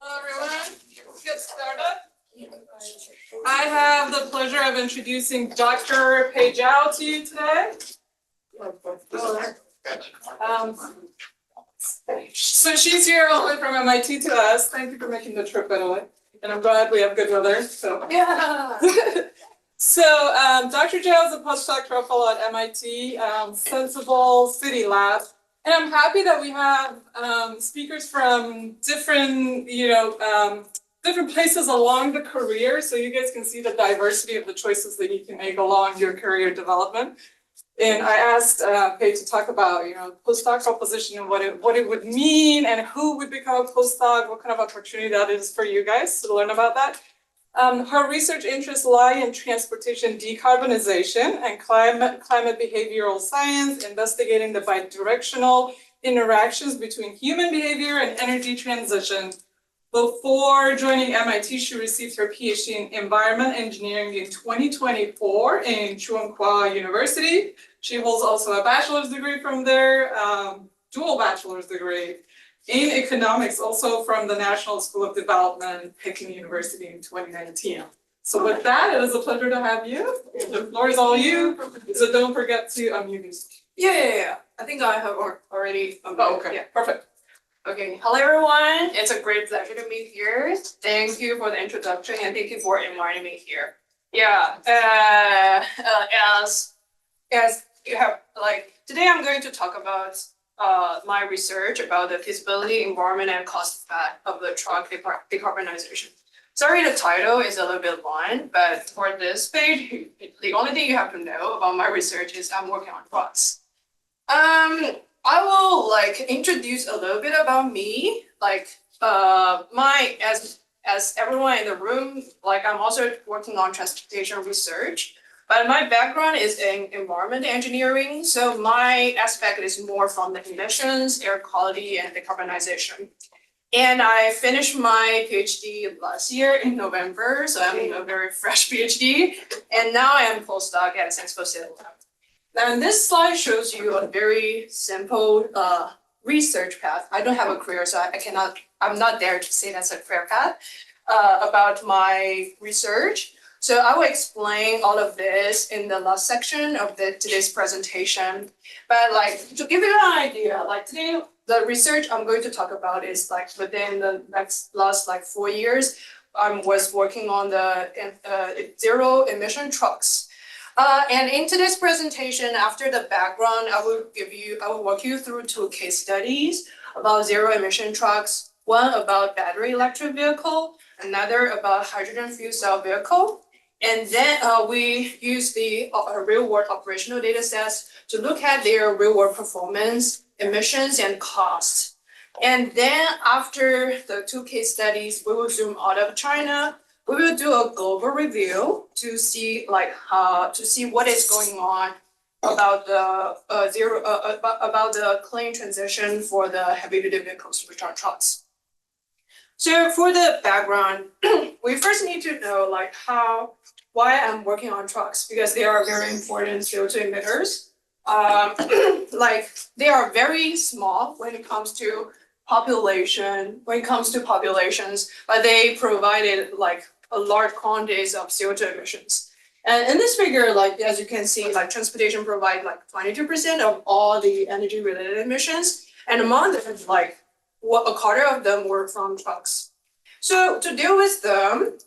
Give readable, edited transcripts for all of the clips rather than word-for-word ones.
Hello, everyone. Let's get started. I have the pleasure of introducing Dr. Zhao to you today. So she's here all the way from MIT to us. Thank you for making the trip, by the way. And I'm glad we have good weather. So yeah. So Dr. Zhao is a postdoctoral fellow at MIT, Senseable City Lab. And I'm happy that we have speakers from different, different places along the career, so you guys can see the diversity of the choices that you can make along your career development. And I asked Pei to talk about, postdoctoral position and what it would mean, and who would become a postdoc, what kind of opportunity that is for you guys to learn about that. Her research interests lie in transportation decarbonization and climate behavioral science, investigating the bidirectional interactions between human behavior and energy transition. Before joining MIT, she received her PhD in environment engineering in 2024 in Tsinghua University. She holds also a bachelor's degree from there, dual bachelor's degree in economics, also from the National School of Development, Peking University in 2019. So with that, it is a pleasure to have you. The floor is all you. So don't forget to unmute yourself. Yeah. I think I have already. Oh, okay. Yeah, perfect. Okay. Hello, everyone. It's a great pleasure to be here. Thank you for the introduction and thank you for inviting me here. Yeah. As you have today, I'm going to talk about my research about the feasibility, environment, and cost effect of the truck decarbonization. Sorry, the title is a little bit long, but for this page, the only thing you have to know about my research is I'm working on trucks. I will introduce a little bit about me, as everyone in the room, I'm also working on transportation research. But my background is in environment engineering, so my aspect is more from the emissions, air quality, and decarbonization. And I finished my PhD last year in November, so I'm a very fresh PhD. And now I am postdoc at Senseable City Lab. And this slide shows you a very simple research path. I don't have a career, so I'm not there to say that's a career path about my research. So I will explain all of this in the last section of today's presentation. But to give you an idea, today, the research I'm going to talk about is within the last 4 years, I was working on the zero emission trucks. And in today's presentation, after the background, I will walk you through 2 case studies about zero emission trucks, one about battery electric vehicle, another about hydrogen fuel cell vehicle. And then we use the real-world operational data sets to look at their real-world performance, emissions, and costs. And then after the 2 case studies, we will zoom out of China. We will do a global review to see what is going on about the about the clean transition for the heavy-duty vehicles, which are trucks. So for the background, we first need to know why I'm working on trucks, because they are very important CO2 emitters. They are very small when it comes to populations, but they provided a large quantities of CO2 emissions. And in this figure, as you can see, transportation provide 22% of all the energy related emissions, and among them, a quarter of them were from trucks. So to deal with them,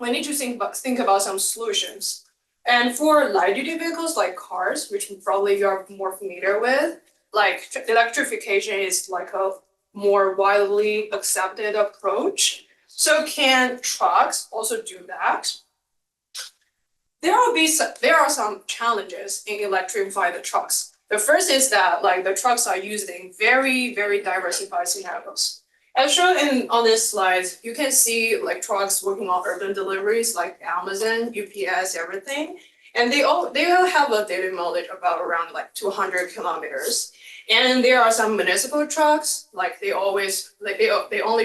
we need to think about some solutions. And for light duty vehicles like cars, which probably you are more familiar with, electrification is a more widely accepted approach. So can trucks also do that? There are some challenges in electrifying the trucks. The first is that the trucks are used in very, very diversified scenarios. As shown on this slide, you can see trucks working on urban deliveries like Amazon, UPS, everything. And they all have a daily mileage about around 200 kilometers. And there are some municipal trucks, they only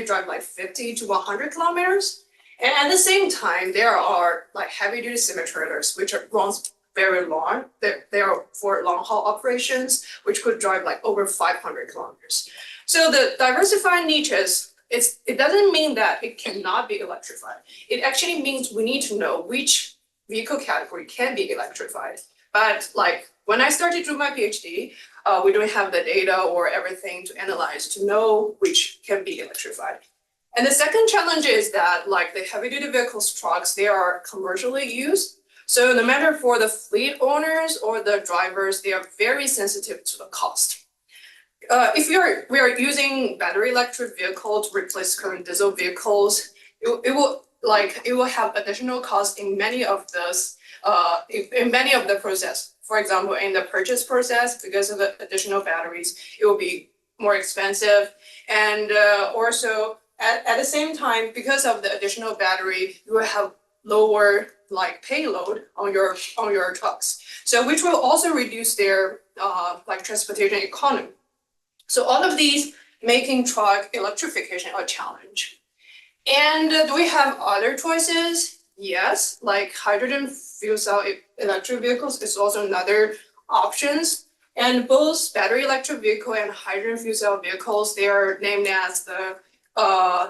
drive 50 to 100 kilometers. And at the same time, there are heavy duty semi-trailers, which runs very long. They are for long haul operations, which could drive over 500 kilometers. So the diversified niches it doesn't mean that it cannot be electrified. It actually means we need to know which vehicle category can be electrified. But like when I started to do my PhD, we don't have the data or everything to analyze to know which can be electrified. And the second challenge is that like the heavy duty vehicles, trucks, they are commercially used. So no matter for the fleet owners or the drivers, they are very sensitive to the cost. If we are using battery electric vehicle to replace current diesel vehicles, it will have additional costs in many of those in many of the process. For example, in the purchase process, because of the additional batteries, it will be more expensive. And also at the same time, because of the additional battery, you will have lower like payload on your trucks. So which will also reduce their like transportation economy. So all of these making truck electrification a challenge. And do we have other choices? Yes, like hydrogen fuel cell electric vehicles is also another options. And both battery electric vehicle and hydrogen fuel cell vehicles, they are named as the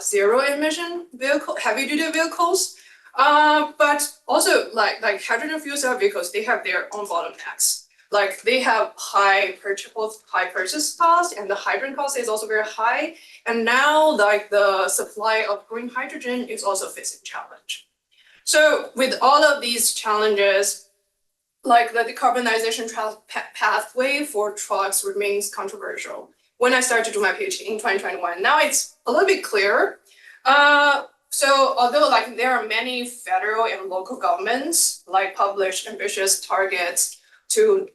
zero emission vehicle, heavy duty vehicles. But also like hydrogen fuel cell vehicles, they have their own bottlenecks. Like they have high purchase cost, and the hydrogen cost is also very high. And now like the supply of green hydrogen is also facing challenge. So with all of these challenges, like the decarbonization pathway for trucks remains controversial. When I started to do my PhD in 2021, now it's a little bit clearer. So although like there are many federal and local governments like publish ambitious targets to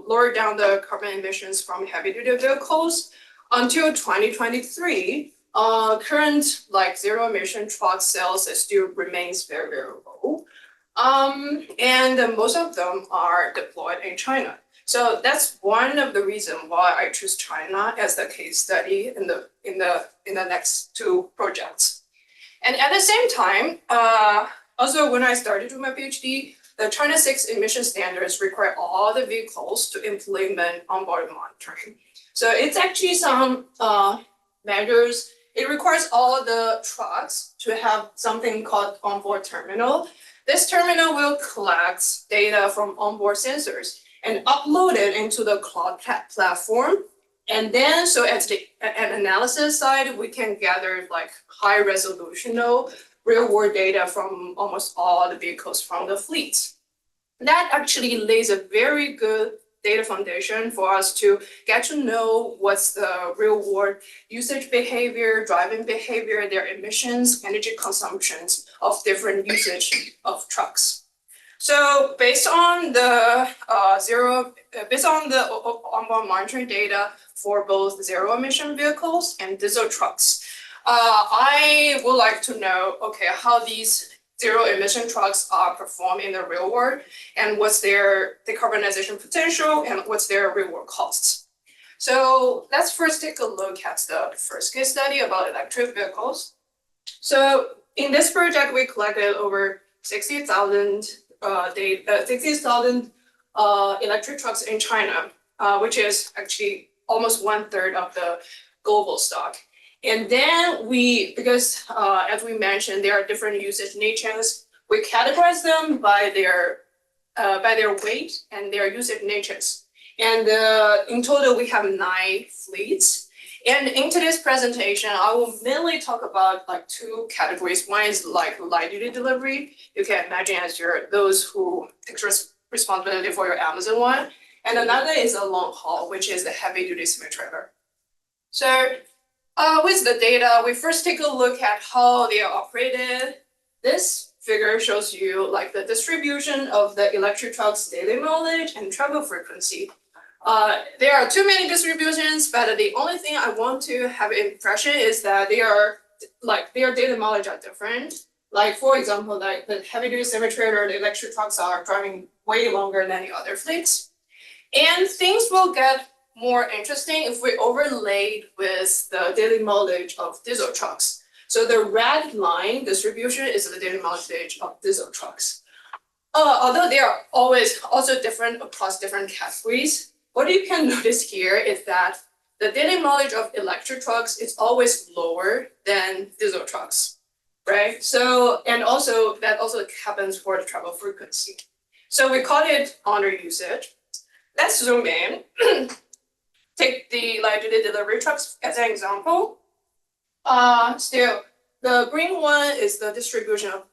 lower down the carbon emissions from heavy duty vehicles, until 2023, current like zero emission truck sales still remains very, very low. And most of them are deployed in China. So that's one of the reasons why I choose China as the case study in the next two projects. And at the same time, also when I started with my PhD, the China 6 emission standards require all the vehicles to implement onboard monitoring. So it's actually some measures. It requires all the trucks to have something called onboard terminal. This terminal will collect data from onboard sensors and upload it into the cloud platform. And then, so at the analysis side, we can gather like high resolutional real world data from almost all the vehicles from the fleets. That actually lays a very good data foundation for us to get to know what's the real world usage behavior, driving behavior, their emissions, energy consumptions of different usage of trucks. So based on the onboard monitoring data for both zero emission vehicles and diesel trucks, I would like to know, okay, how these zero emission trucks are performed in the real world and what's their decarbonization potential and what's their real world costs. So let's first take a look at the first case study about electric vehicles. So in this project, we collected over 60,000 electric trucks in China, which is actually almost 1/3 of the global stock. And then because as we mentioned, there are different usage natures. We categorize them by their weight and their usage natures. And in total, we have 9 fleets. And in today's presentation, I will mainly talk about like 2 categories. One is like light duty delivery. You can imagine as those who take responsibility for your Amazon one. And another is a long haul, which is the heavy duty semi-trailer. So with the data, we first take a look at how they are operated. This figure shows you like the distribution of the electric trucks' daily mileage and travel frequency. There are too many distributions, but the only thing I want to have an impression is that their daily mileage are different. Like for example, like the heavy duty semi-trailer, the electric trucks are driving way longer than the other fleets. And things will get more interesting if we overlaid with the daily mileage of diesel trucks. So the red line distribution is the daily mileage of diesel trucks. Although they are always also different across different categories, what you can notice here is that the daily mileage of electric trucks is always lower than diesel trucks, right? So, and also that also happens for the travel frequency. So we call it under usage. Let's zoom in. Take the light-duty delivery trucks as an example. Still, the green one is the distribution of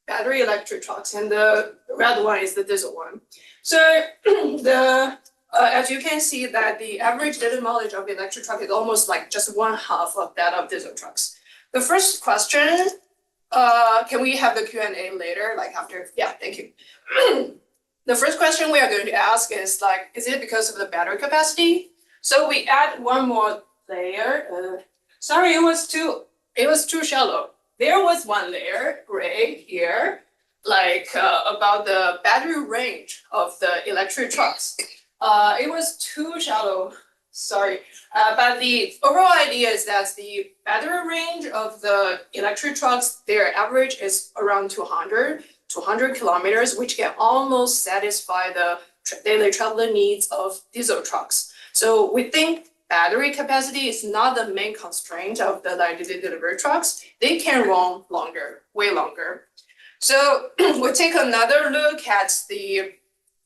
battery electric trucks, and the red one is the diesel one. So as you can see that the average daily mileage of electric truck is almost like just 1/2 of that of diesel trucks. The first question, can we have the Q&A later, like after? Yeah, thank you. The first question we are going to ask is like, is it because of the battery capacity? So we add one more layer. Sorry, it was too shallow. There was one layer, gray here, like about the battery range of the electric trucks. It was too shallow, sorry. But the overall idea is that the battery range of the electric trucks, their average is around 200 kilometers, which can almost satisfy the daily traveler needs of diesel trucks. So we think battery capacity is not the main constraint of the light-duty delivery trucks. They can run longer, way longer. So we take another look at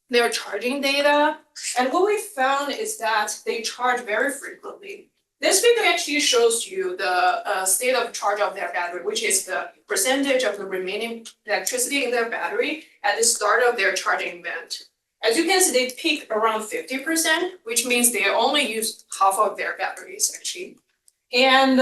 their charging data. And what we found is that they charge very frequently. This figure actually shows you the state of charge of their battery, which is the percentage of the remaining electricity in their battery at the start of their charging event. As you can see, they peak around 50%, which means they only use half of their batteries actually. And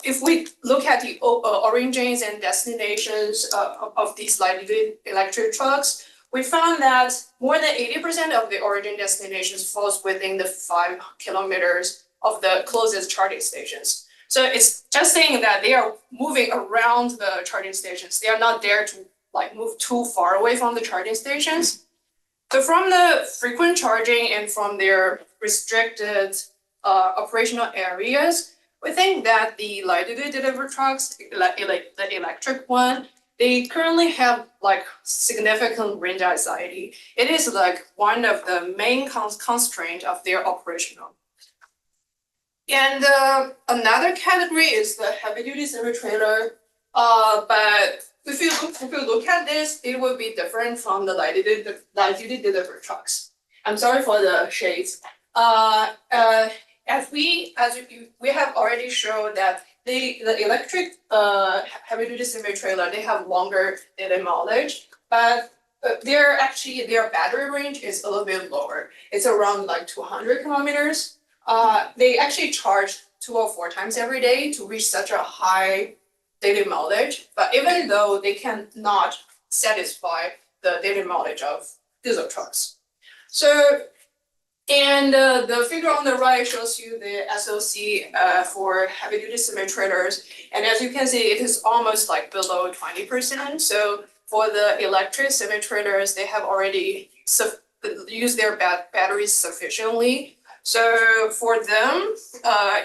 if we look at the origins and destinations of these light-duty electric trucks, we found that more than 80% of the origin destinations falls within the 5 kilometers of the closest charging stations. So it's just saying that they are moving around the charging stations. They are not there to like move too far away from the charging stations. So from the frequent charging and from their restricted operational areas, we think that the light-duty delivery trucks, like the electric one, they currently have like significant range anxiety. It is like one of the main constraints of their operational. And another category is the heavy-duty semi-trailer. But if you look at this, it will be different from the light-duty delivery trucks. I'm sorry for the shades. As we have already shown that the electric heavy-duty semi-trailer, they have longer daily mileage, but their battery range is a little bit lower. It's around like 200 kilometers. They actually charge 2 or 4 times every day to reach such a high daily mileage, but even though they cannot satisfy the daily mileage of diesel trucks. So, and the figure on the right shows you the SOC for heavy-duty semi-trailers, and as you can see, it is almost like below 20%. So for the electric semi-trailers, they have already used their batteries sufficiently. So for them,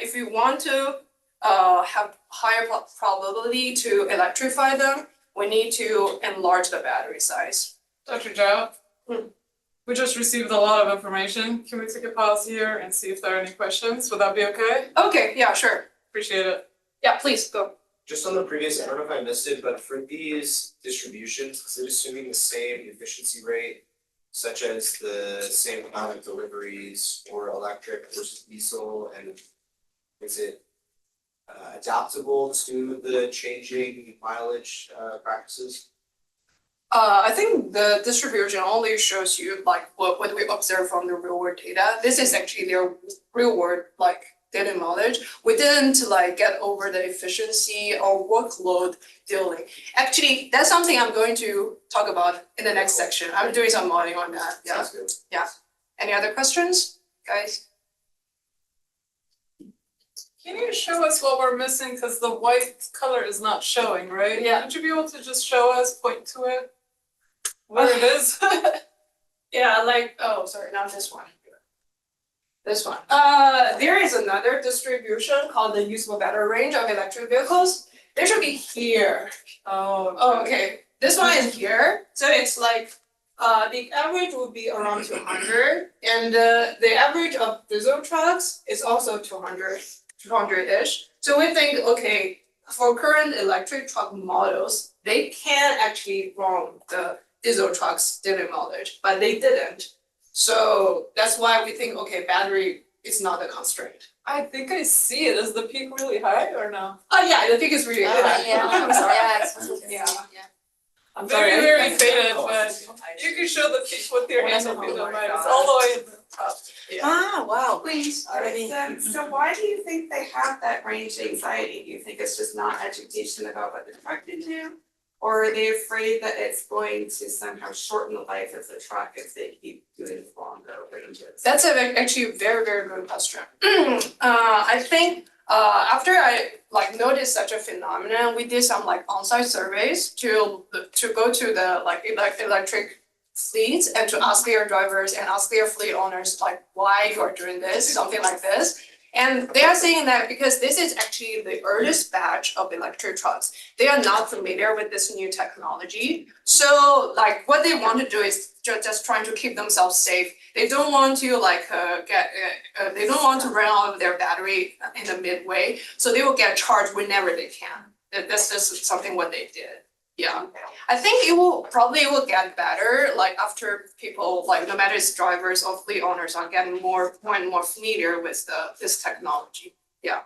if you want to have higher probability to electrify them, we need to enlarge the battery size. Dr. Zhao, we just received a lot of information. Can we take a pause here and see if there are any questions? Would that be okay? Okay, yeah, sure. Appreciate it. Yeah, please go. Just on the previous, I don't know if I missed it, but for these distributions, is it assuming the same efficiency rate, such as the same amount of deliveries for electric versus diesel, and is it adaptable to the changing mileage practices? I think the distribution only shows you like what we observe from the real world data. This is actually their real world like data knowledge. We didn't like get over the efficiency or workload dealing. Actually, that's something I'm going to talk about in the next section. I'm doing some modeling on that. Yeah. Sounds good. Yeah. Any other questions, guys? Can you show us what we're missing? Because the white color is not showing, right? Yeah. Would you be able to just show us, point to it? Where it is? Yeah, like, oh, sorry, not this one. This one. There is another distribution called the usable battery range of electric vehicles. They should be here. Oh, Oh, okay. This one is here. So it's like The average would be around 200, and the average of diesel trucks is also 200-ish. So we think, okay, for current electric truck models, they can actually run the diesel trucks daily mileage, but they didn't. So that's why we think, okay, battery is not a constraint. I think I see it. Is the peak really high or no? Oh yeah, the peak is really high. I'm sorry. Yeah. I'm very, very faded, Oh, but you can show the peak with your hand if you don't mind. It's God. all the way at the top. Ah, wow. Please, Already. so why do you think they have that range anxiety? Do you think it's just not education about what the truck can do? Or are they afraid that it's going to somehow shorten the life of the truck if they keep doing longer ranges? That's actually a very, very good question. I think after I noticed such a phenomenon, we did some on-site surveys to go to the electric fleets and to ask their drivers and ask their fleet owners why you are doing this, something like this. And they are saying that because this is actually the earliest batch of electric trucks, they are not familiar with this new technology. So what they want to do is just trying to keep themselves safe. They don't want to they don't want to run out of their battery in the midway. So they will get charged whenever they can. That's just something what they did. Yeah, I think it will get better after people no matter it's drivers or fleet owners are getting more and more familiar with this technology. Yeah.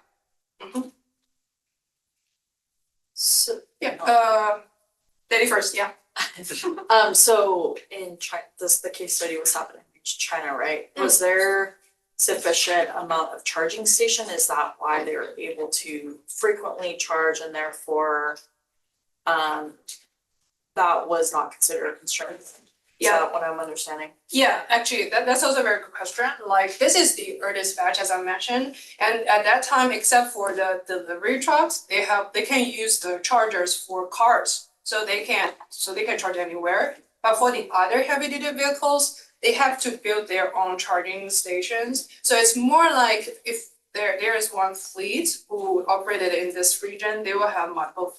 So, Lady first, yeah. so in China, the case study was happening in China, right? Was there sufficient amount of charging station? Is that why they were able to frequently charge and therefore that was not considered a constraint? Is that what I'm understanding? Yeah, actually, that's also a very good question. This is the earliest batch, as I mentioned, and at that time, except for the delivery trucks, they can use the chargers for cars, so they can charge anywhere. But for the other heavy-duty vehicles, they have to build their own charging stations. So it's more like if there is one fleet who operated in this region, they will have multiple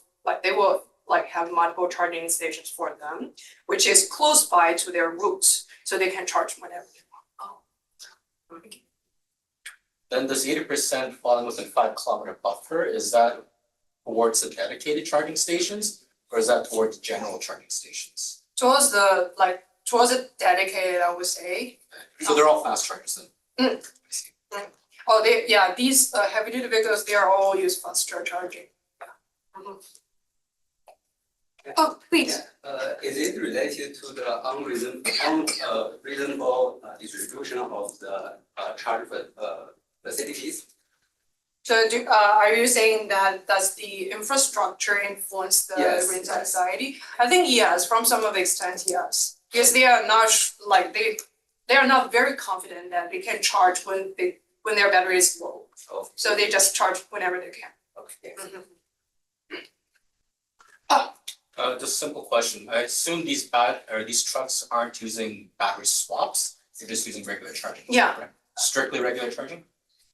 have multiple charging stations for them, which is close by to their routes, so they can charge whenever they want. Then this 80% falling within 5 kilometer buffer, is that towards the dedicated charging stations or is that towards general charging stations? Towards the dedicated, I would say. So they're all fast chargers then? I see. These heavy duty vehicles, they are all used fast charging. Yeah. Oh, please. Is it related to the unreasonable distribution of the charge facilities? So are you saying that does the infrastructure influence the Yes. range anxiety? I think yes, from some of the extent, yes. Because they are not they are not very confident that they can charge when their battery is low. Oh. So they just charge whenever they can. Okay. Just a simple question. I assume these trucks aren't using battery swaps, they're just using regular charging. Yeah. Right? Strictly regular charging?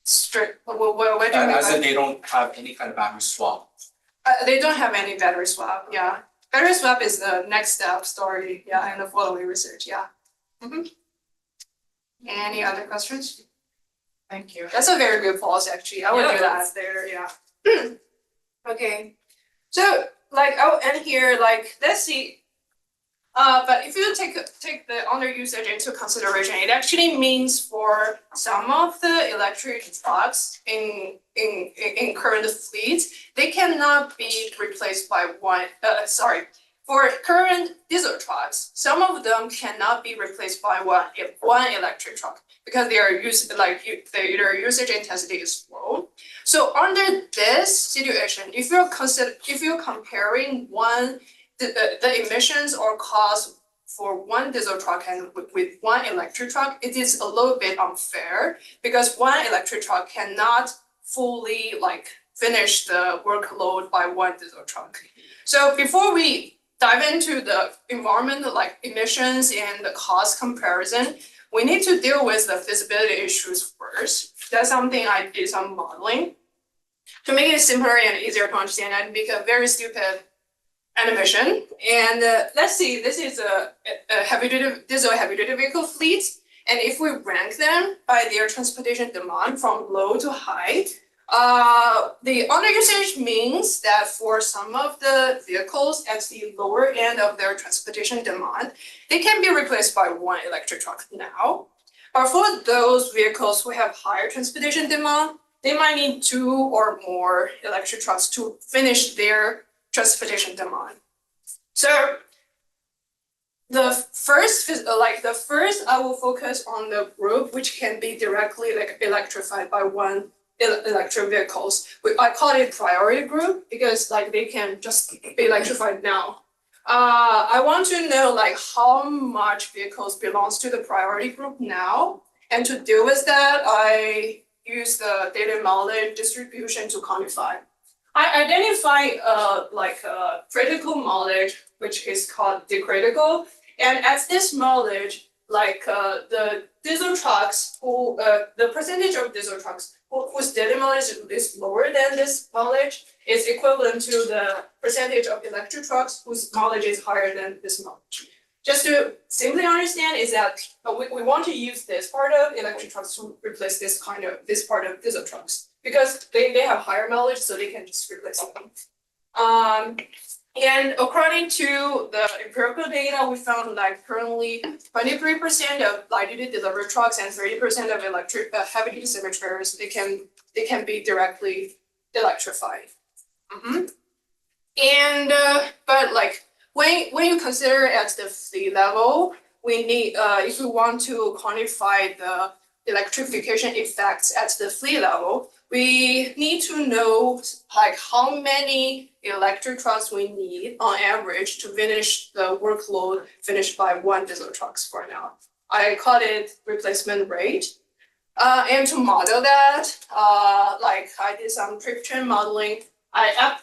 Strict, where do you mean As by- in they don't have any kind of battery swap. They don't have any battery swap, yeah. Battery swap is the next step story, yeah, in the following research, yeah. Any other questions? Thank you. That's a very good pause, actually. I would Yeah, do that there, yeah. Okay, so I'll end here, let's see. But if you take the under usage into consideration, it actually means for some of the electric trucks in current fleets, they cannot be replaced by for current diesel trucks, some of them cannot be replaced by one electric truck because their usage intensity is low. So under this situation, if you're comparing the emissions or cost for one diesel truck and with one electric truck, it is a little bit unfair because one electric truck cannot fully finish the workload by one diesel truck. So before we dive into the environmental emissions and the cost comparison, we need to deal with the feasibility issues first. That's something I did some modeling. To make it simpler and easier to understand, I make a very stupid emission. And let's see, this is a heavy duty, this is a heavy duty vehicle fleet. And if we rank them by their transportation demand from low to high, the underusage means that for some of the vehicles at the lower end of their transportation demand, they can be replaced by one electric truck now. But for those vehicles who have higher transportation demand, they might need 2 or more electric trucks to finish their transportation demand. So the first I will focus on the group which can be directly electrified by one electric vehicles. I call it priority group because they can just be electrified now. I want to know how much vehicles belongs to the priority group now, and to deal with that, I use the data mileage distribution to quantify. I identify critical mileage, which is called decritical, and at this mileage, the diesel trucks the percentage of diesel trucks whose daily mileage is lower than this mileage is equivalent to the percentage of electric trucks whose mileage is higher than this mileage. Just to simply understand is that we want to use this part of electric trucks to replace this part of diesel trucks because they have higher mileage, so they can just replace them. And according to the empirical data, we found currently 23% of light-duty delivery trucks and 30% of electric heavy-duty semi-trailers they can be directly electrified. And but when you consider at the fleet level, we need if we want to quantify the electrification effects at the fleet level, we need to know how many electric trucks we need on average to finish the workload finished by one diesel trucks for now. I call it replacement rate. And to model that, I did some trip train modeling. I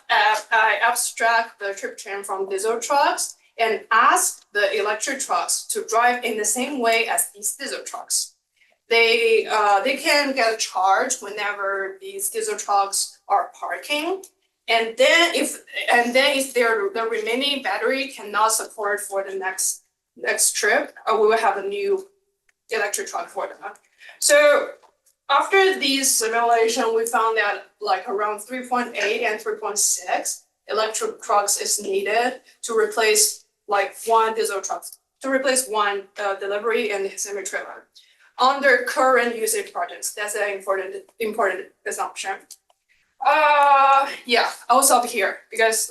abstract the trip train from diesel trucks and ask the electric trucks to drive in the same way as these diesel trucks. They can get charged whenever these diesel trucks are parking, and then if the remaining battery cannot support for the next trip, we will have a new electric truck for them. So after these simulation, we found that around 3.8 and 3.6 electric trucks is needed to replace one diesel truck, to replace one delivery and semi-trailer. Under current usage projects, that's an important assumption. Yeah, I'll stop here because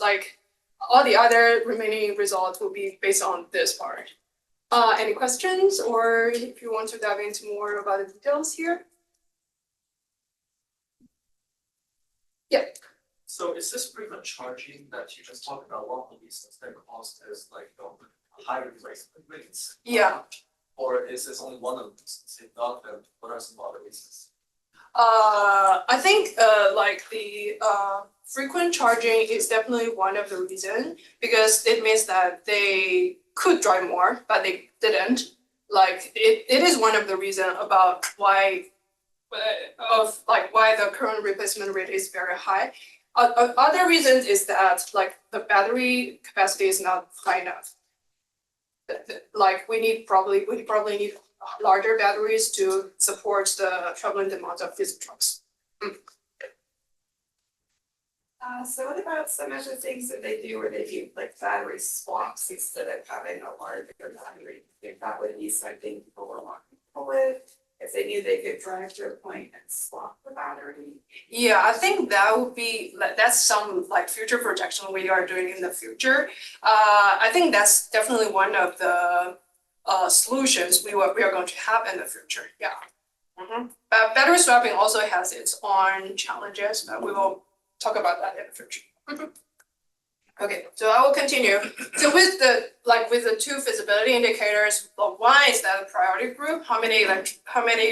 all the other remaining results will be based on this part. Any questions, or if you want to dive into more about the details here? Yeah. So is this frequent charging that you just talked about one of the reasons that cost is higher replacement rates? Yeah. Or is this only one of the reasons? If not, then what are some other reasons? I think the frequent charging is definitely one of the reasons because it means that they could drive more, but they didn't. It is one of the reasons about why the current replacement rate is very high. Other reasons is that the battery capacity is not high enough. We probably need larger batteries to support the traveling demands of diesel trucks. So what about some of the things that they do where they do battery swaps instead of having a larger battery? I think that would be something people were more comfortable with if they knew they could drive to a point and swap the battery. Yeah, I think that would be that's some future projection we are doing in the future. I think that's definitely one of the solutions we are going to have in the future. Yeah. But battery swapping also has its own challenges, but we will talk about that in the future. Okay, so I will continue. So with the two feasibility indicators, one is that priority group, how many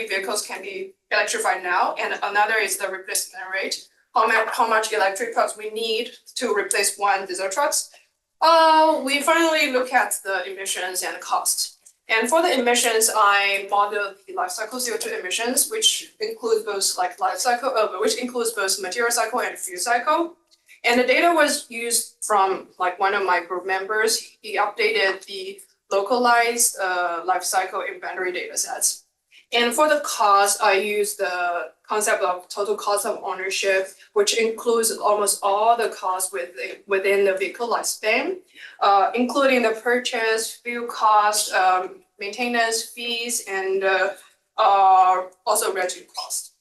vehicles can be electrified now, and another is the replacement rate, how much electric trucks we need to replace one diesel trucks. We finally look at the emissions and the cost. And for the emissions, I modeled the life cycle CO2 emissions, which includes both material cycle and fuel cycle. And the data was used from like one of my group members. He updated the localized life cycle inventory data sets. And for the cost, I used the concept of total cost of ownership, which includes almost all the costs within the vehicle lifespan, including the purchase, fuel cost, maintenance fees, and also rental cost.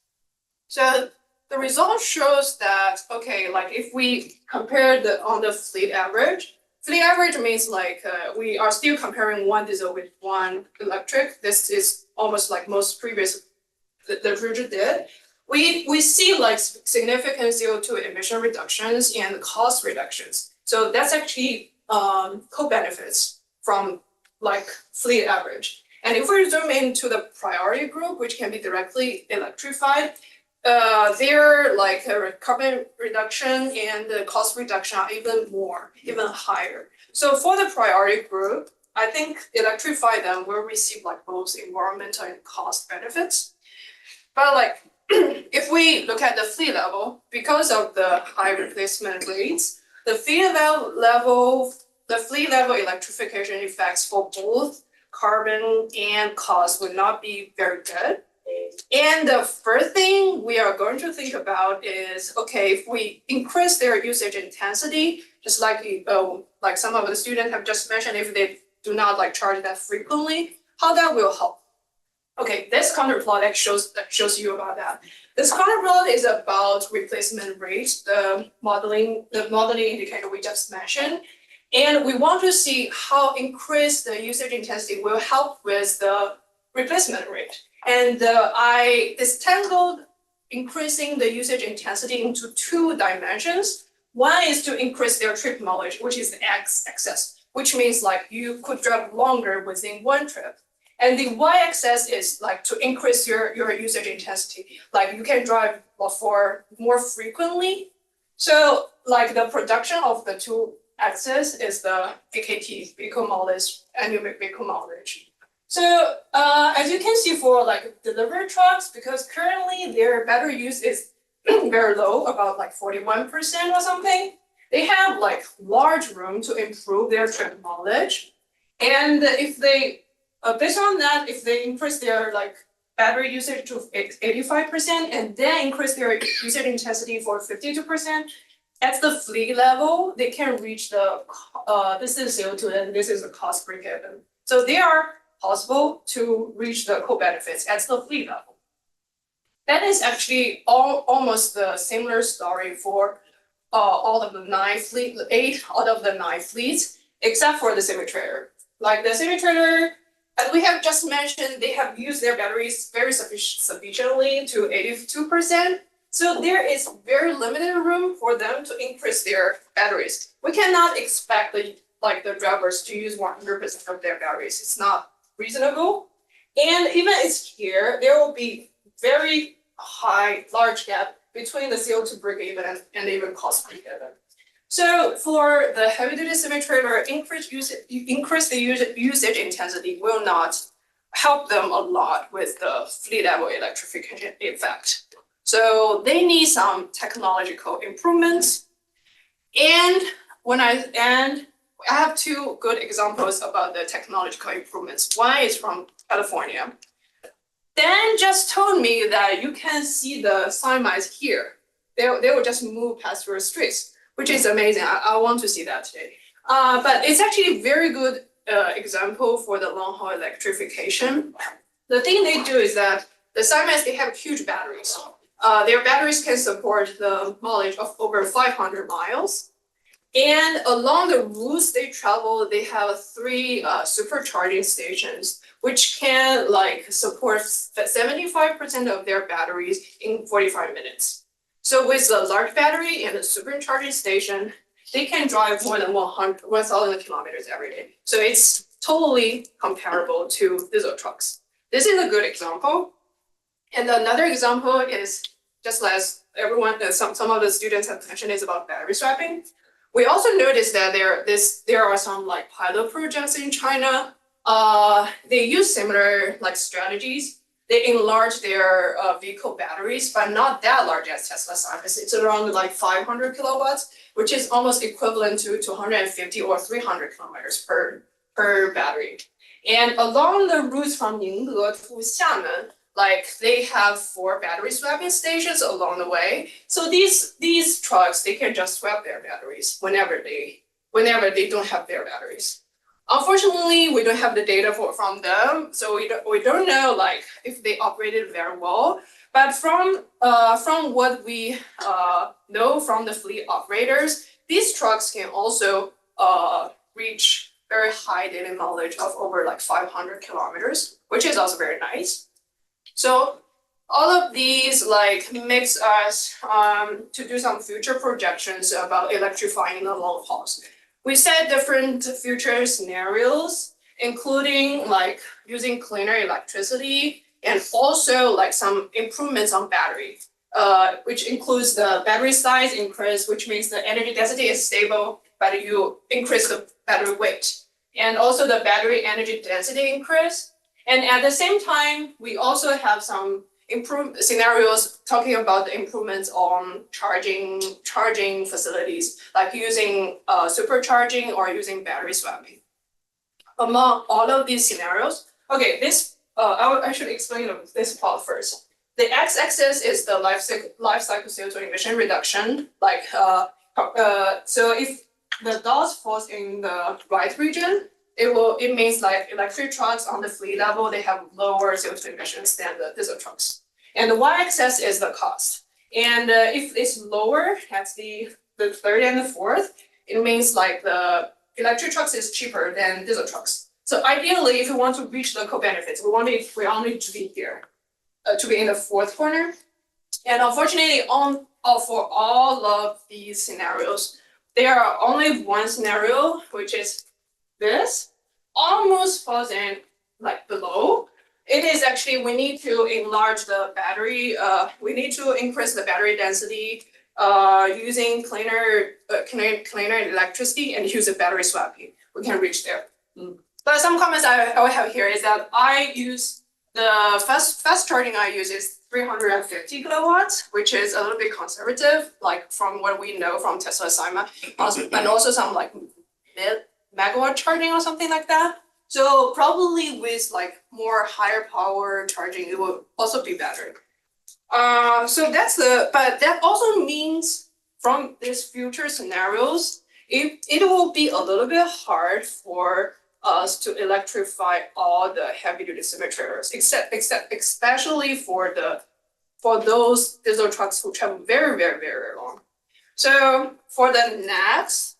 So the result shows that, okay, like if we compare on the fleet average means like we are still comparing one diesel with one electric. This is almost like most previous literature did. We see like significant CO2 emission reductions and cost reductions. So that's actually co-benefits from like fleet average. And if we zoom into the priority group, which can be directly electrified, their like carbon reduction and the cost reduction are even higher. So for the priority group, I think electrify them will receive like both environmental and cost benefits. But like if we look at the fleet level, because of the high replacement rates, the fleet level electrification effects for both carbon and cost would not be very good. And the first thing we are going to think about is, okay, if we increase their usage intensity, just like some of the students have just mentioned, if they do not like charge that frequently, how that will help. Okay, this counter plot that shows you about that. This counter plot is about replacement rate, the modeling indicator we just mentioned. And we want to see how increase the usage intensity will help with the replacement rate. And I disentangled increasing the usage intensity into two dimensions. One is to increase their trip mileage, which is the x-axis, which means like you could drive longer within one trip. And the y-axis is like to increase your usage intensity, like you can drive for more frequently. So like the production of the two axes is the VKT, vehicle mileage, annual vehicle mileage. So as you can see for like delivery trucks, because currently their battery use is very low, about like 41% or something, they have like large room to improve their trip mileage. And if they, based on that, if they increase their like battery usage to 85% and then increase their usage intensity for 52%, at the fleet level, they can reach the, this is CO2 and this is the cost break-even. So they are possible to reach the co-benefits at the fleet level. That is actually almost the similar story for all of the 8 out of the 9 fleets, except for the semi-trailer. Like the semi-trailer, as we have just mentioned, they have used their batteries very sufficiently to 82%. So there is very limited room for them to increase their batteries. We cannot expect the drivers to use 100% of their batteries. It's not reasonable. And even it's here, there will be very large gap between the CO2 break-even and even cost break-even. So for the heavy-duty semi-trailer, increase the usage intensity will not help them a lot with the fleet level electrification effect. So they need some technological improvements. And I have 2 good examples about the technological improvements. One is from California. Dan just told me that you can see the semis here. They will just move past your streets, which is amazing. I want to see that today. But it's actually a very good example for the long haul electrification. The thing they do is that the semis, they have huge batteries. Their batteries can support the mileage of over 500 miles. And along the routes they travel, they have 3 supercharging stations, which can like support 75% of their batteries in 45 minutes. So with a large battery and a supercharging station, they can drive more than 1,000 kilometers every day. So it's totally comparable to diesel trucks. This is a good example. And another example is, just as some of the students have mentioned, is about battery swapping. We also noticed that there are some like pilot projects in China. They use similar like strategies. they enlarge their vehicle batteries, but not that large as Tesla size. It's around like 500 kilowatts, which is almost equivalent to 250 or 300 kilometers per battery. And along the routes from Ningbo to Xiamen, like they have 4 battery swapping stations along the way. So these trucks, they can just swap their batteries whenever they don't have their batteries. Unfortunately, we don't have the data from them, so we don't know like if they operated very well. But from what we know from the fleet operators, these trucks can also reach very high daily mileage of over like 500 kilometers, which is also very nice. So all of these like makes us to do some future projections about electrifying the long hauls. We set different future scenarios, including like using cleaner electricity and also like some improvements on battery, which includes the battery size increase, which means the energy density is stable, but you increase the battery weight. And also the battery energy density increase. And at the same time, we also have some improved scenarios talking about the improvements on charging facilities, like using supercharging or using battery swapping. Among all of these scenarios, okay, this I should explain this part first. The x-axis is the life cycle CO2 emission reduction. Like so if the dots falls in the right region, it means like electric trucks on the fleet level, they have lower CO2 emissions than the diesel trucks. And the y-axis is the cost. And if it's lower, that's the third and the fourth, it means like the electric trucks is cheaper than diesel trucks. So ideally, if we want to reach the co-benefits, we only to be here, to be in the fourth corner. And unfortunately, for all of these scenarios, there are only one scenario, which is this, almost falls in like below. It is actually, we need to enlarge the battery, we need to increase the battery density using cleaner electricity and use a battery swapping. We can reach there. But some comments I will have here is that I use the fast charging I use is 350 kilowatts, which is a little bit conservative, like from what we know from Tesla assignment, and also some like megawatt charging or something like that. So probably with like more higher power charging, it will also be better. So but that also means from these future scenarios, it will be a little bit hard for us to electrify all the heavy duty semi-trailers, especially for those diesel trucks who travel very, very, very long. So for the next,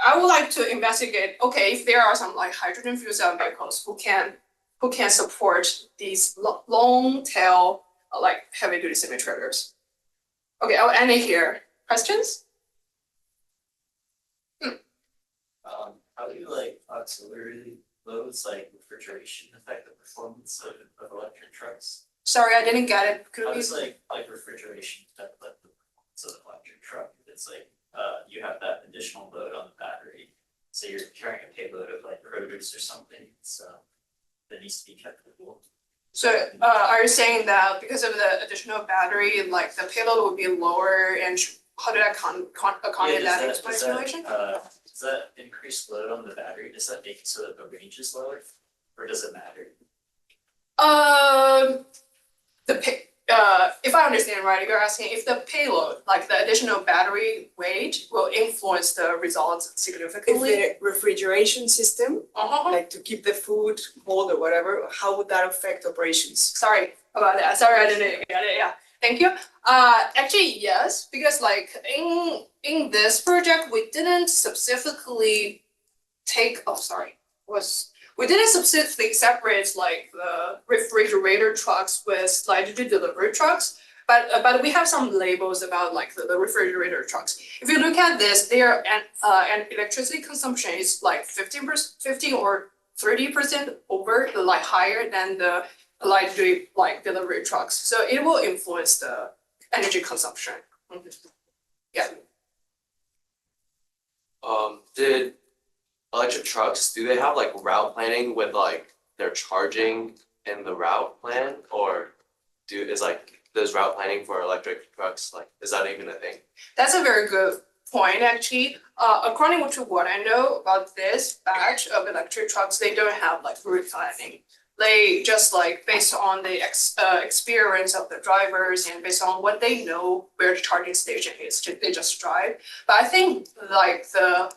I would like to investigate, okay, if there are some like hydrogen fuel cell vehicles who can support these long tail like heavy duty semi-trailers. Okay, I'll end it here. Questions? How do you like auxiliary loads like refrigeration affect the performance of electric trucks? Sorry, I didn't get it. Could How you does like refrigeration affect the performance of the electric truck? If it's like you have that additional load on the battery, so you're carrying a payload of like produce or something, that needs to be kept cool. So are you saying that because of the additional battery, like the payload will be lower, and how did I accommodate that into my simulation? Does that increase load on the battery? Does that make it so that the range is lower, or does it matter? If I understand right, you're asking if the payload, like the additional battery weight, will influence the results If significantly. the refrigeration system, like to keep the food cold or whatever, how would that affect operations? Sorry about that. Sorry, I didn't get it. Yeah, thank you. Actually, yes, because like in this project, we didn't specifically we didn't specifically separate like the refrigerator trucks with light duty delivery trucks, but we have some labels about like the refrigerator trucks. If you look at this, their and electricity consumption is like 15 or 30% over the like higher than the light duty like delivery trucks. So it will influence the energy consumption. Yeah. Did electric trucks, do they have like route planning with like their charging in the route plan, or does route planning for electric trucks, like, is that even a thing? That's a very good point, actually. According to what I know about this batch of electric trucks, they don't have like route planning. They just like based on the experience of the drivers and based on what they know where the charging station is, they just drive. But I think like the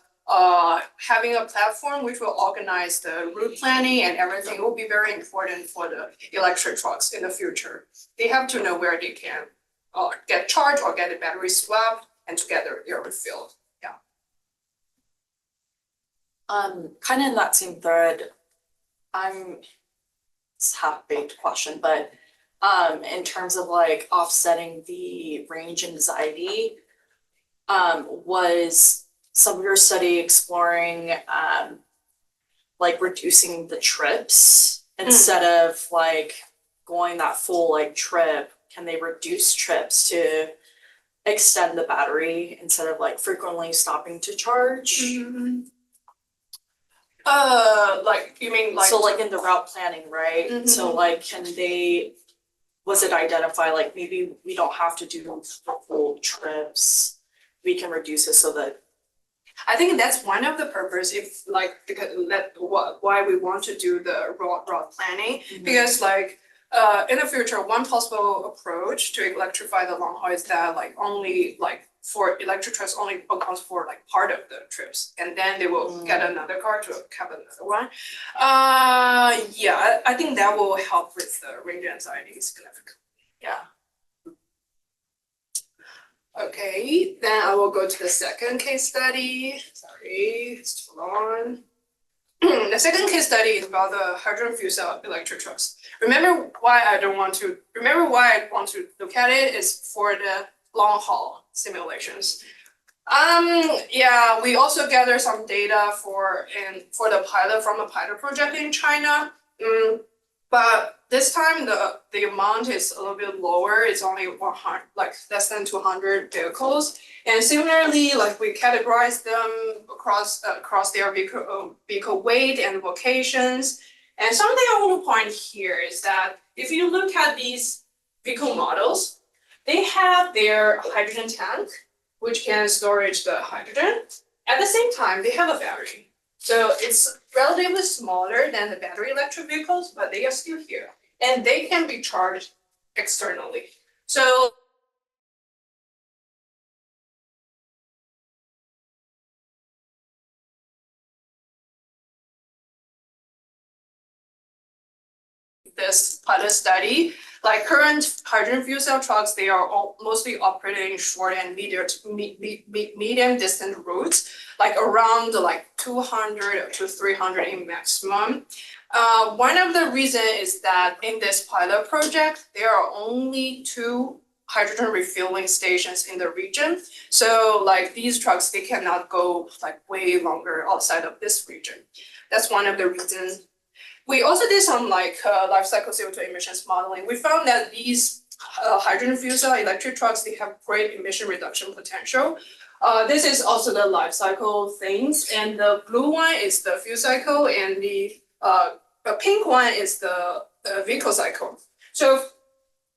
having a platform which will organize the route planning and everything will be very important for the electric trucks in the future. They have to know where they can get charged or get the battery swapped and to get their refilled. Yeah. Kind of in that same thread, it's half-baked question, but in terms of like offsetting the range anxiety, was some of your study exploring like reducing the trips instead of like going that full like trip? Can they reduce trips to extend the battery instead of like frequently stopping to charge? Like you mean like So like in the route planning, right? So like was it identify like maybe we don't have to do the full trips, we can reduce it so that. I think that's one of the purpose if like because why we want to do the route planning because like in the future one possible approach to electrify the long haul is that like only like for electric trucks only accounts for like part of the trips and then they will get another car to have another one. Yeah, I think that will help with the range anxiety significantly. Yeah. Okay, then I will go to the second case study. Sorry, it's too long. The second case study is about the hydrogen fuel cell electric trucks. Remember why I want to look at it is for the long haul simulations. Yeah, we also gather some data for the pilot from a pilot project in China. But this time the amount is a little bit lower. It's only 100, like less than 200 vehicles. And similarly, like we categorize them across their vehicle weight and locations. And something I want to point here is that if you look at these vehicle models, they have their hydrogen tank, which can storage the hydrogen. At the same time, they have a battery. So it's relatively smaller than the battery electric vehicles, but they are still here. And they can be charged externally. So this pilot study, like current hydrogen fuel cell trucks, they are all mostly operating short and medium distance routes, like around like 200 to 300 in maximum. One of the reasons is that in this pilot project, there are only 2 hydrogen refueling stations in the region. So like these trucks, they cannot go like way longer outside of this region. That's one of the reasons. We also did some like life cycle CO2 emissions modeling. We found that these hydrogen fuel cell electric trucks, they have great emission reduction potential. This is also the life cycle things, and the blue one is the fuel cycle, and the pink one is the vehicle cycle. So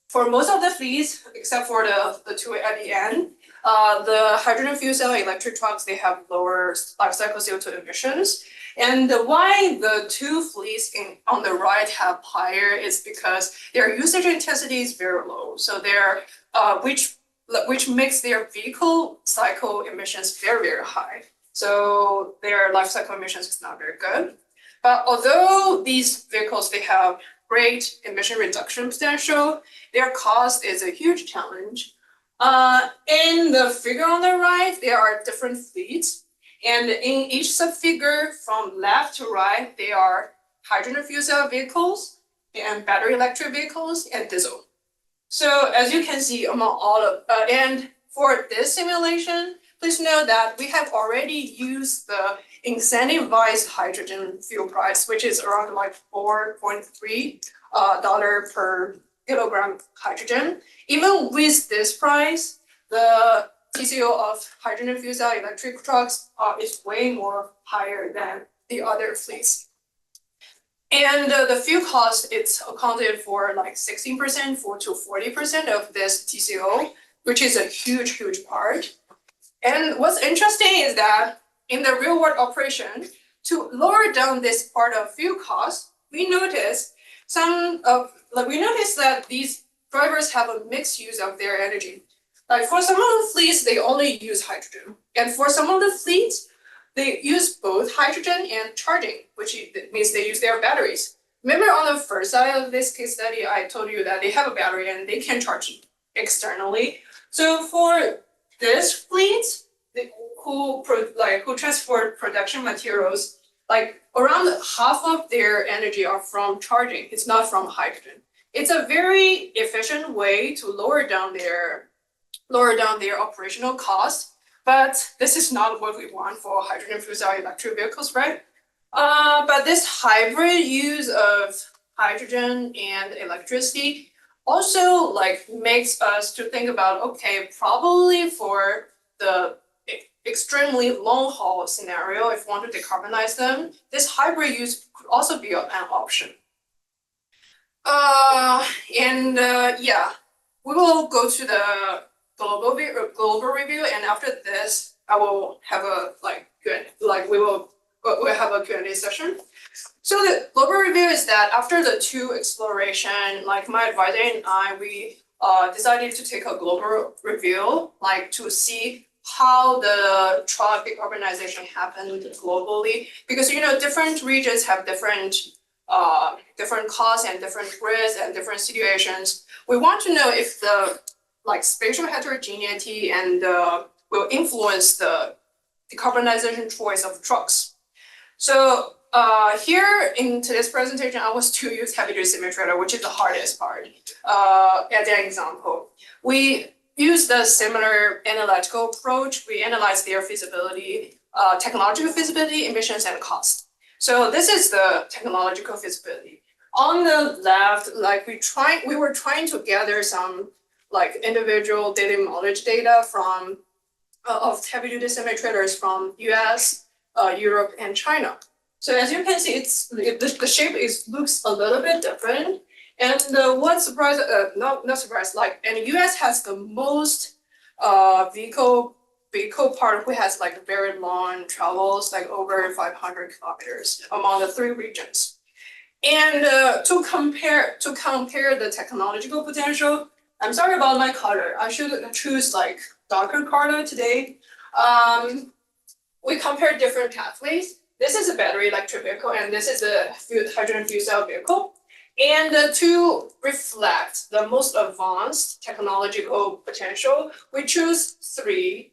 for most of the fleets, except for the 2 at the end, the hydrogen fuel cell electric trucks, they have lower life cycle CO2 emissions. And why the 2 fleets on the right have higher is because their usage intensity is very low. So they're which makes their vehicle cycle emissions very, very high. So their life cycle emissions is not very good. But although these vehicles, they have great emission reduction potential, their cost is a huge challenge. In the figure on the right, there are different fleets. And in each subfigure from left to right, they are hydrogen fuel cell vehicles and battery electric vehicles and diesel. So as you can see among all of, and for this simulation, please know that we have already used the incentivized hydrogen fuel price, which is around like $4.3 per kilogram hydrogen. Even with this price, the TCO of hydrogen fuel cell electric trucks is way more higher than the other fleets. And the fuel cost, it's accounted for like 16% to 40% of this TCO, which is a huge part. And what's interesting is that in the real world operation, to lower down this part of fuel cost, we notice that these drivers have a mixed use of their energy. Like for some of the fleets, they only use hydrogen. And for some of the fleets, they use both hydrogen and charging, which means they use their batteries. Remember on the first side of this case study, I told you that they have a battery and they can charge externally. So for this fleet, who transport production materials, like around half of their energy are from charging. It's not from hydrogen. It's a very efficient way to lower down their operational costs. But this is not what we want for hydrogen fuel cell electric vehicles, right? But this hybrid use of hydrogen and electricity also like makes us to think about, okay, probably for the extremely long haul scenario, if we want to decarbonize them, this hybrid use could also be an option. Yeah, we will go to the global review, and after this, I will have a we'll have a Q&A session. So the global review is that after the two exploration, like my advisor and I, we decided to take a global review, like to see how the truck decarbonization happened globally, because different regions have different costs and different risks and different situations. We want to know if the spatial heterogeneity and will influence the decarbonization choice of trucks. So here in today's presentation, I was to use heavy-duty semi-trailer, which is the hardest part. As an example, we use the similar analytical approach. We analyze their feasibility, technological feasibility, emissions, and cost. So this is the technological feasibility. On the left, we were trying to gather some individual data mileage data from of heavy-duty semi-trailers from US, Europe, and China. So as you can see, the shape looks a little bit different. And what's surprised, not surprised, and US has the most vehicle part, who has very long travels, over 500 kilometers among the three regions. And to compare the technological potential, I'm sorry about my color. I should choose darker color today. We compare different pathways. This is a battery electric vehicle, and this is a hydrogen fuel cell vehicle. And to reflect the most advanced technological potential, we choose three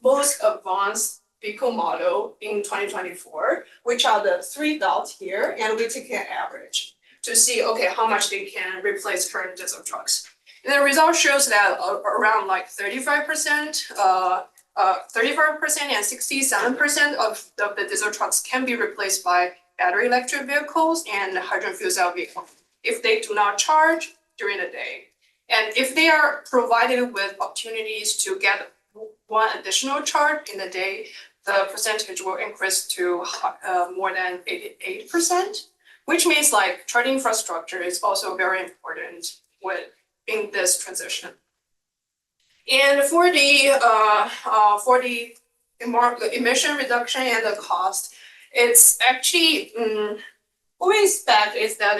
most advanced vehicle model in 2024, which are the three dots here, and we take an average to see, okay, how much they can replace current diesel trucks. And the result shows that around 35%, 35% and 67% of the diesel trucks can be replaced by battery electric vehicles and hydrogen fuel cell vehicles if they do not charge during the day. And if they are provided with opportunities to get one additional charge in the day, the percentage will increase to more than 88%, which means charging infrastructure is also very important in this transition. And for the emission reduction and the cost, it's actually what we expect is that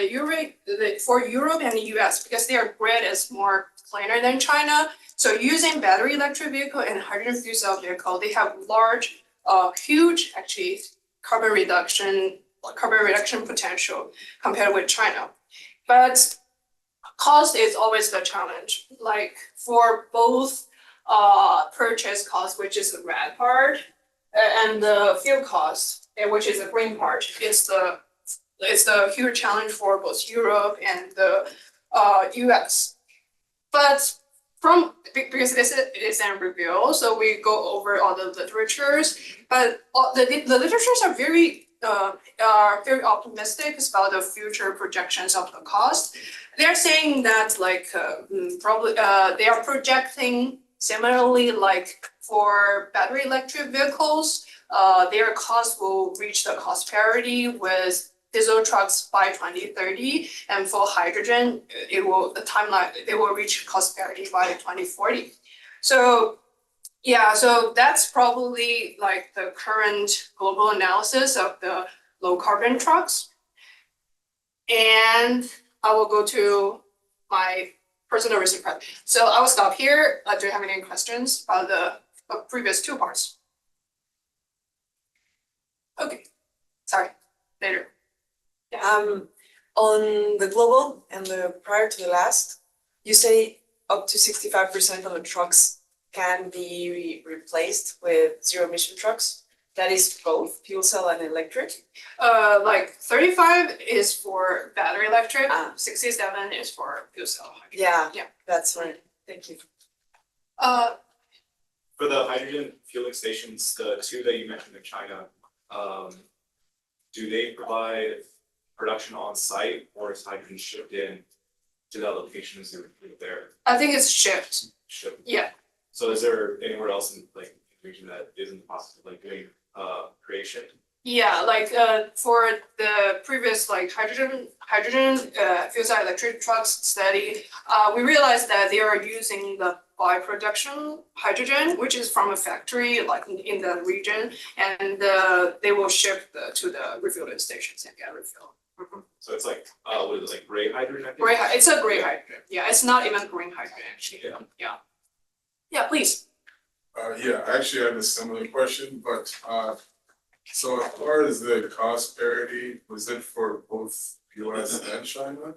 for Europe and the US, because their grid is more planar than China, so using battery electric vehicle and hydrogen fuel cell vehicle, they have huge actually carbon reduction potential compared with China. But cost is always the challenge. For both purchase cost, which is the red part, and the fuel cost, which is the green part, it's the huge challenge for both Europe and the US. But because this is a review, so we go over all the literatures, but the literatures are very optimistic about the future projections of the cost. They're saying that probably they are projecting similarly for battery electric vehicles, their cost will reach the cost parity with diesel trucks by 2030, and for hydrogen, they will reach cost parity by 2040. So yeah, so that's probably like the current global analysis of the low carbon trucks. And I will go to my personal research project. So I will stop here. Do you have any questions about the previous two parts? Okay, sorry, later. On the global and the prior to the last, you say up to 65% of the trucks can be replaced with zero emission trucks. That is both fuel cell and electric. Like 35 is for battery electric, Ah. 67 is for fuel cell hydrogen. Yeah. Yeah. That's right. Thank you. For the hydrogen fueling stations, the two that you mentioned in China, do they provide production on site or is hydrogen shipped in to that location as they're there? I think it's shipped. Shipped. Yeah. So is there anywhere else in like the region that is in the process of like doing creation? Yeah, like for the previous like hydrogen fuel cell electric trucks study, we realized that they are using the by-production hydrogen, which is from a factory like in the region, and they will ship to the refueling stations and get refilled. So it's like what is it, like gray hydrogen? I think? It's a gray hydrogen. Yeah, it's not even green hydrogen actually. Yeah. Yeah, please. Yeah, I actually had a similar question, but so as far as the cost parity, was it for both US and China?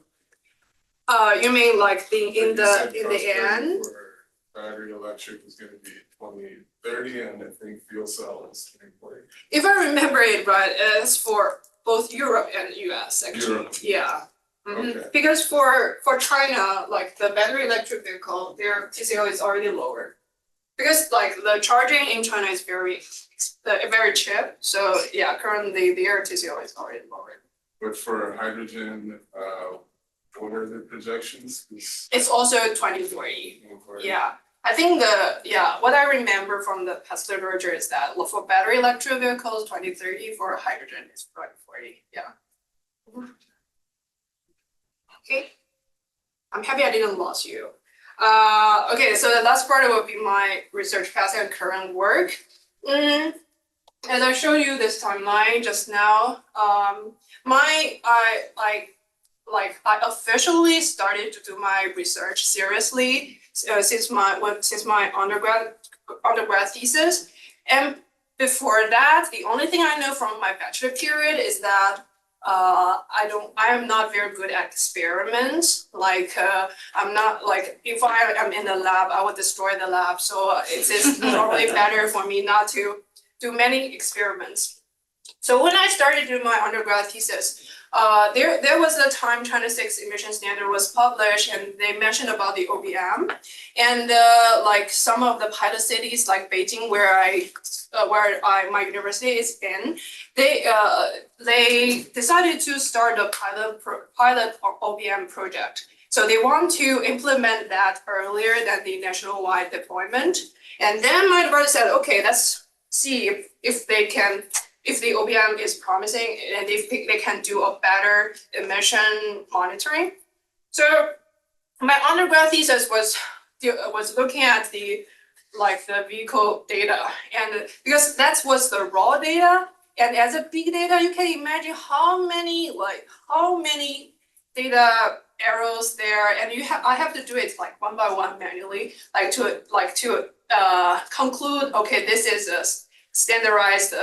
You mean like Like you said in cost the parity end? for battery electric is gonna be 2030 and I think fuel cell is 2040. If I remember it right, it's for both Europe and US actually. Europe. Yeah. Mhm. Okay. Because for China, like the battery electric vehicle, their TCO is already lower. Because like the charging in China is very cheap, so yeah, currently their TCO is already lower. But for hydrogen, what are the projections? It's also 2040. Yeah, I think what I remember from the past literature is that for battery electric vehicles, 2030, for hydrogen is 2040, yeah. Okay, I'm happy I didn't lose you. Okay, so the last part will be my research past and current work. As I showed you this timeline just now, I officially started to do my research seriously since my undergrad thesis. And before that, the only thing I know from my bachelor period is that I am not very good at experiments. I'm not like, if I am in the lab, I would destroy the lab. So it's probably better for me not to do many experiments. So when I started doing my undergrad thesis, there was a time China 6 emission standard was published, and they mentioned about the OBM, and like some of the pilot cities like Beijing, where my university is in, they decided to start a pilot OBM project. So they want to implement that earlier than the nationwide deployment. And then my advisor said, okay, let's see if the OBM is promising and if they can do a better emission monitoring. So my undergrad thesis was looking at the vehicle data, and because that was the raw data, and as a big data, you can imagine how many data arrows there, and I have to do it like one by one manually, to conclude, okay, this is a standardized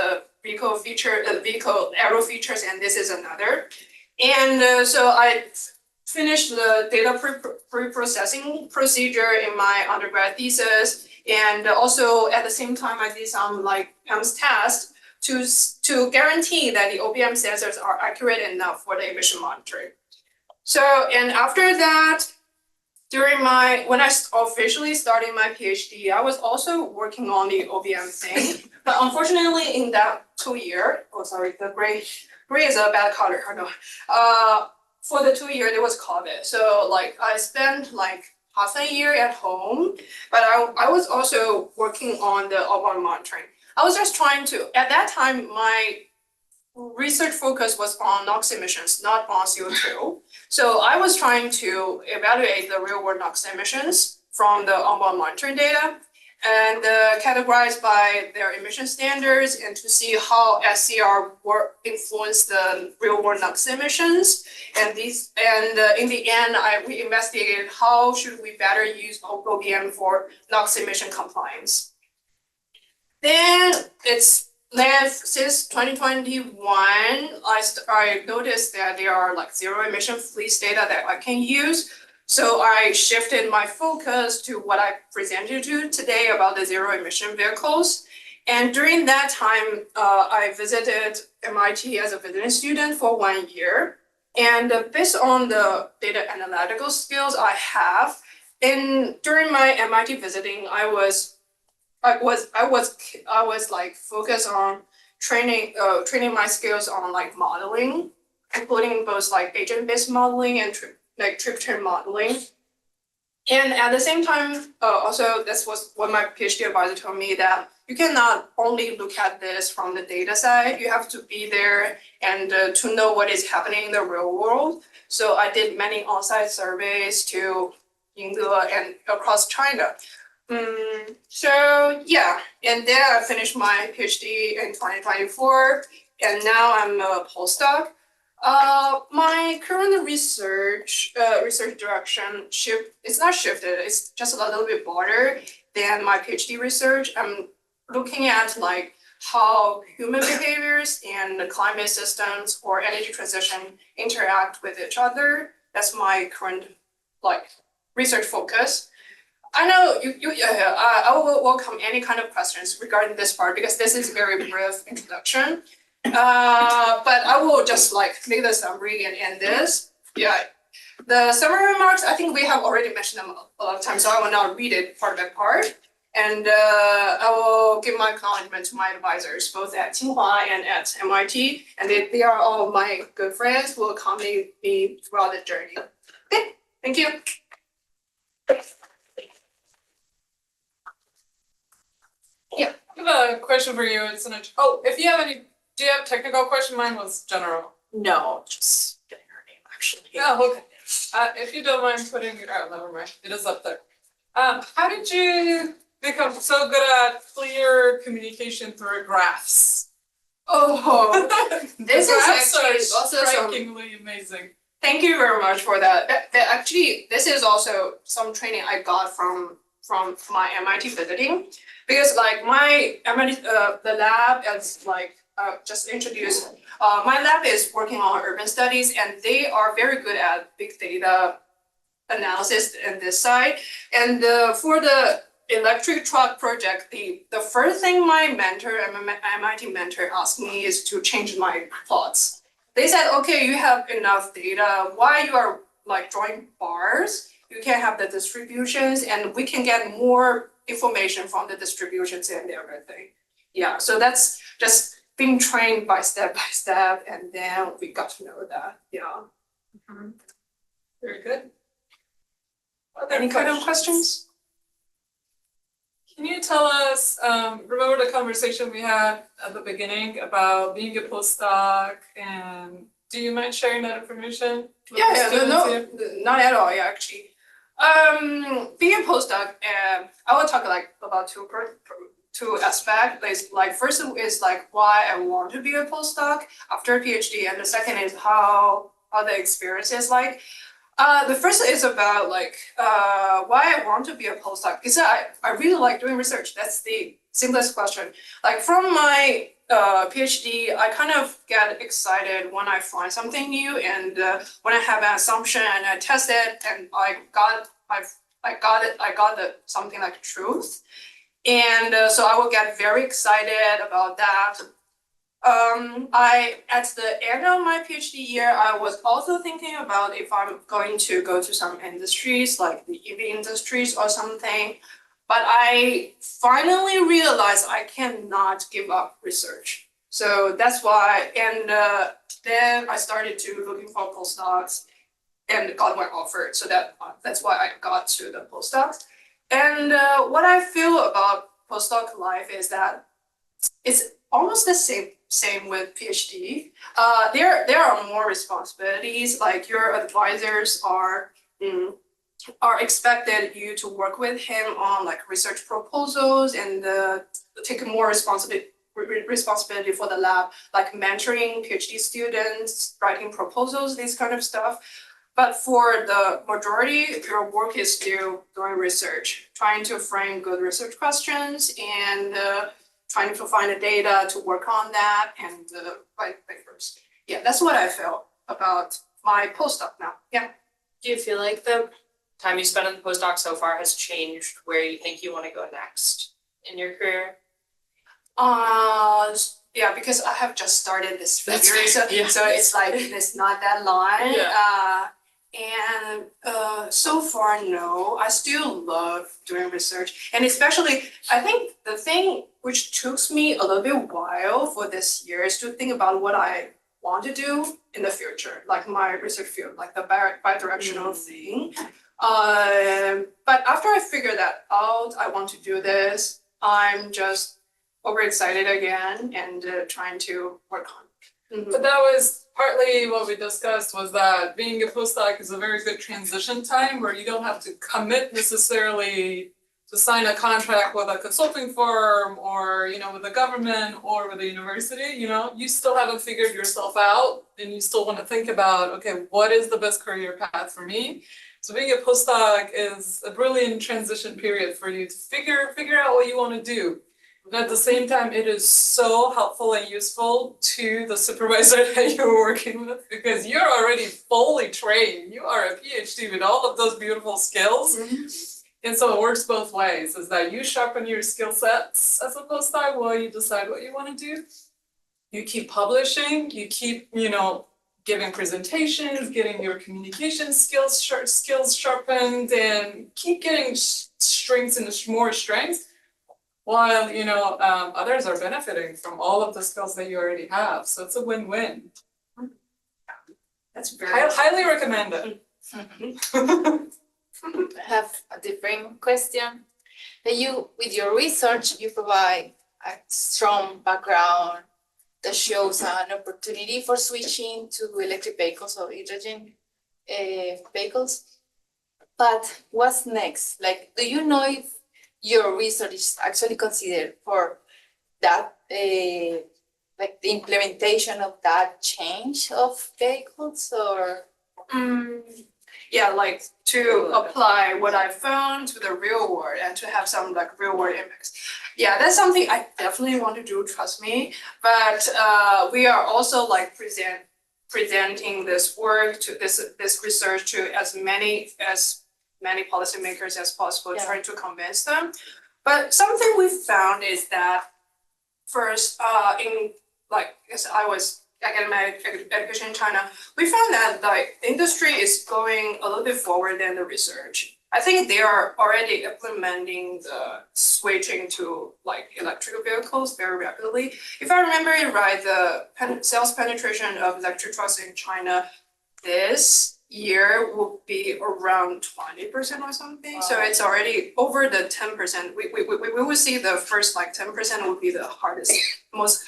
vehicle arrow features, and this is another. And so I finished the data pre-processing procedure in my undergrad thesis, and also at the same time I did some PEMS tests to guarantee that the OBM sensors are accurate enough for the emission monitoring. So, and after that, when I officially started my PhD, I was also working on the OBM thing, but unfortunately in that 2 year, the gray is a bad color, I know. For the 2 year, there was COVID. So I spent half a year at home, but I was also working on the outbound monitoring. I was just trying to, at that time, my research focus was on NOx emissions, not on CO2. So I was trying to evaluate the real world NOx emissions from the onboard monitoring data and categorized by their emission standards and to see how SCR work influence the real world NOx emissions. And in the end, we investigated how should we better use OBM for NOx emission compliance. Then since 2021, I noticed that there are like zero emission fleets data that I can use. So I shifted my focus to what I presented to today about the zero emission vehicles. And during that time, I visited MIT as a visiting student for 1 year. And based on the data analytical skills I have, during my MIT visiting, I was like focused on training my skills on like modeling, including both like agent-based modeling and trip trend modeling. And at the same time, also this was what my PhD advisor told me, that you cannot only look at this from the data side, you have to be there and to know what is happening in the real world. So I did many on-site surveys to Yingde and across China. So yeah, and then I finished my PhD in 2024, and now I'm a postdoc. My current research direction it's not shifted, it's just a little bit broader than my PhD research. I'm looking at like how human behaviors and the climate systems or energy transition interact with each other. That's my current like research focus. I know I will welcome any kind of questions regarding this part because this is a very brief introduction. But I will just like make the summary and end this. Yeah, the summary remarks, I think we have already mentioned them a lot of times, so I will not read it part by part. And I will give my acknowledgement to my advisors, both at Tsinghua and at MIT. And they are all my good friends who will accompany me throughout the journey. Okay, thank you. I have a question for you. It's if you have any, do you have a technical question? Mine was general. No, just getting her name actually. Oh, okay. If you don't mind putting it out, never mind. It is up there. How did you become so good at clear communication through graphs? Oh, this is Graphs actually are also some. strikingly amazing. Thank you very much for that. Actually, this is also some training I got from my MIT visiting, because like my MIT the lab is like just introduced. My lab is working on urban studies, and they are very good at big data analysis in this side. And for the electric truck project, the first thing my MIT mentor asked me is to change my plots. They said, okay, you have enough data. Why you are like drawing bars? You can have the distributions, and we can get more information from the distributions and everything. Yeah, so that's just being trained by step, and then we got to know that. Yeah. Very good. Any kind of questions? Can you tell us, remember the conversation we had at the beginning about being a postdoc, and do you mind sharing that information? with the students here? Not at all, yeah, actually. Being a postdoc, I will talk like about two aspects. Like first is like why I want to be a postdoc after a PhD, and the second is how the experience is like. The first is about like why I want to be a postdoc, because I really like doing research. That's the simplest question. Like from my PhD, I kind of get excited when I find something new, and when I have an assumption and I test it, and I got something like truth, and so I will get very excited about that. At the end of my PhD year, I was also thinking about if I'm going to go to some industries like the EV industries or something. But I finally realized I cannot give up research. So that's why, and then I started to looking for postdocs and got my offer. So that's why I got to the postdocs. And what I feel about postdoc life is that it's almost the same with PhD. There are more responsibilities, like your advisors are expected you to work with him on like research proposals and take more responsibility for the lab, like mentoring PhD students, writing proposals, this kind of stuff. But for the majority, your work is still doing research, trying to frame good research questions and trying to find the data to work on that and write papers. Yeah, that's what I felt about my postdoc now. Yeah. Do you feel like the time you spent in the postdoc so far has changed where you think you want to go next in your career? Yeah, because I have just started this That's year, so fair, yeah. so it's like it's not that long. Yeah. And so far, no, I still love doing research, and especially I think the thing which took me a little bit while for this year is to think about what I want to do in the future, like my research field, like the bi-directional thing. But after I figure that out, I want to do this. I'm just overexcited again and trying to work on it. But that was partly what we discussed, was that being a postdoc is a very good transition time where you don't have to commit necessarily to sign a contract with a consulting firm or, you know, with the government or with a university, you know, you still haven't figured yourself out and you still want to think about, okay, what is the best career path for me? So being a postdoc is a brilliant transition period for you to figure out what you want to do. And at the same time, it is so helpful and useful to the supervisor that you're working with because you're already fully trained. You are a PhD with all of those beautiful skills. And so it works both ways, is that you sharpen your skill sets as a postdoc while you decide what you want to do. You keep publishing, you keep, you know, giving presentations, getting your communication skills sharpened, and keep getting strengths and more strengths, while, you know, others are benefiting from all of the skills that you already have. So it's a win-win. That's very Highly recommend it. I have a different question. That you, with your research, you provide a strong background that shows an opportunity for switching to electric vehicles or hydrogen vehicles. But what's next? Like, do you know if your research is actually considered for that, like the implementation of that change of vehicles, or? Yeah, like to apply what I found to the real world and to have some like real world impacts. Yeah, that's something I definitely want to do, trust me. But we are also like presenting this work to this research to as many policymakers as possible, trying to convince them. But something we found is that first, in like, as I was getting my education in China, we found that like industry is going a little bit forward than the research. I think they are already implementing the switching to like electric vehicles very rapidly. If I remember it right, the sales penetration of electric trucks in China this year will be around 20% or something. So it's already over the 10%. We will see the first like 10% will be the hardest, most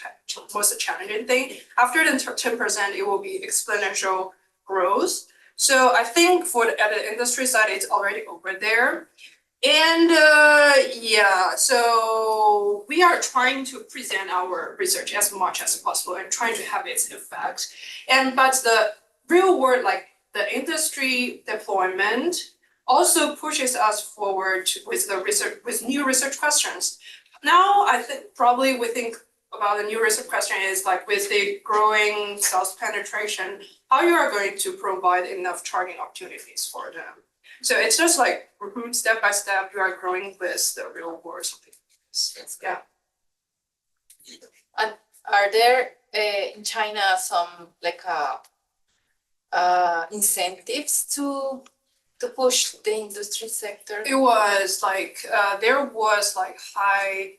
challenging thing. After the 10%, it will be exponential growth. So I think at the industry side, it's already over there. And yeah, so we are trying to present our research as much as possible and trying to have its effect. But the real world, like the industry deployment, also pushes us forward with the research, with new research questions. Now, I think probably we think about the new research question is like with the growing sales penetration, how you are going to provide enough charging opportunities for them. So it's just like step by step, you are growing with the real world. Yeah. And are there in China some like incentives to push the industry sector? It was like there was like high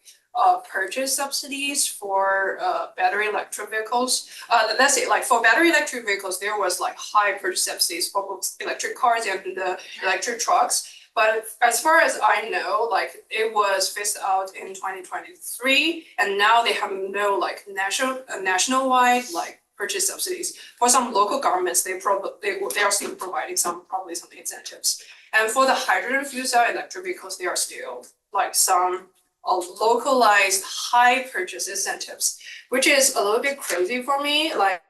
purchase subsidies for battery electric vehicles. Let's say like for battery electric vehicles, there was like high purchase subsidies for both electric cars and the electric trucks. But as far as I know, like it was phased out in 2023, and now they have no like nationwide like purchase subsidies. For some local governments, they are still providing probably some incentives. And for the hydrogen fuel cell electric vehicles, there are still like some localized high purchase incentives, which is a little bit crazy for me. Like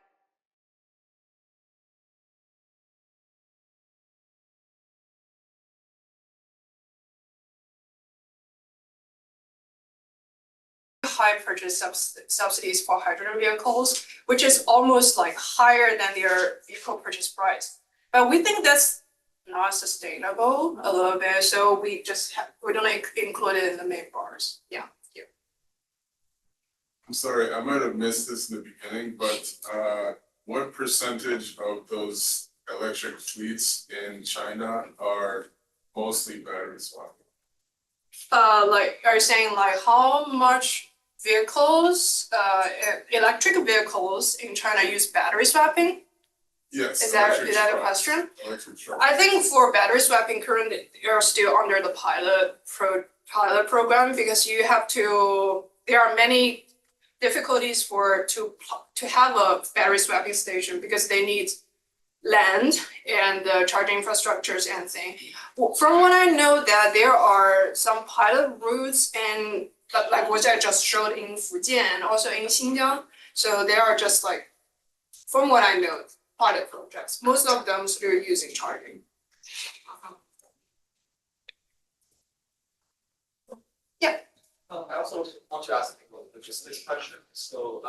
high purchase subsidies for hydrogen vehicles, which is almost like higher than their vehicle purchase price. But we think that's not sustainable a little bit, so we don't include it in the main bars. Yeah. I'm sorry, I might have missed this in the beginning, but what percentage of those electric fleets in China are mostly battery swapping? Like, are you saying like how much vehicles, electric vehicles in China use battery swapping? Yes. Is that electric a trucks, question? Electric trucks. I think for battery swapping currently, they are still under the pilot program because there are many difficulties to have a battery swapping station because they need land and charging infrastructures and thing. From what I know that there are some pilot routes and like what I just showed in Fujian, also in Xinjiang. So they are just like, from what I know, pilot projects. Most of them still using charging. I also want to ask a logistics question. So,